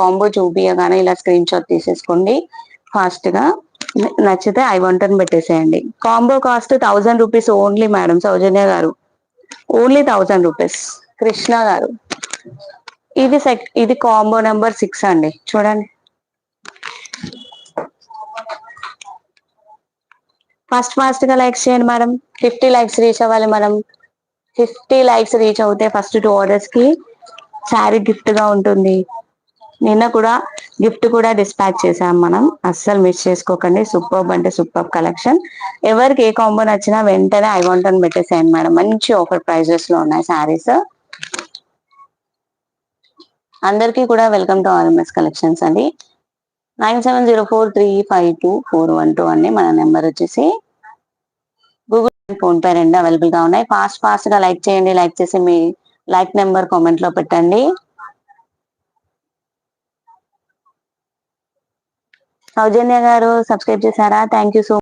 Combo చూపియగానే ఇలా screen shot తీసేసుకోండి fast గా. నచ్చితే ఐ వాంట్ అని పెట్టేసేయండి. Combo cost 1000 rupees only madam. Soujanya garu only 1000 rupees. Krishna గారు ఇది కాంబో నెంబర్ 6 అండి. చూడండి ఫాస్ట్ గా లైక్స్ చేయండి మేడం. 50 లైక్స్ రీచ్ అవ్వాలి మనం. 50 లైక్స్ రీచ్ అవుతే ఫస్ట్ 2 ఆర్డర్స్ కి శారీ గిఫ్ట్ గా ఉంటుంది. నిన్న కూడా గిఫ్ట్ కూడా డిస్పాచ్ చేసాం మనం. అస్సలు మిస్ చేసుకోకండి. సూపర్ అంటే సూపర్ కలెక్షన్. ఎవరికి ఏ కాంబో నచ్చినా వెంటనే ఐ వాంట్ అని పెట్టేసేయండి మేడం. మంచి ఆఫర్ ప్రైజెస్ లో ఉన్నాయి శారీస్. అందరికీ కూడా వెల్కమ్ టు ఆర్ఎంఎస్ కలెక్షన్స్ అండి. 9704352412 అండి మన నెంబర్ వచ్చేసి. గూగుల్ ఫోన్ పే రెండు అవైలబుల్ గా ఉన్నాయి. ఫాస్ట్ గా లైక్ చేయండి. లైక్ చేసి మీ లైక్ నెంబర్ కామెంట్ లో పెట్టండి. సౌజన్య గారు సబ్స్క్రైబ్ చేశారా? Thank you so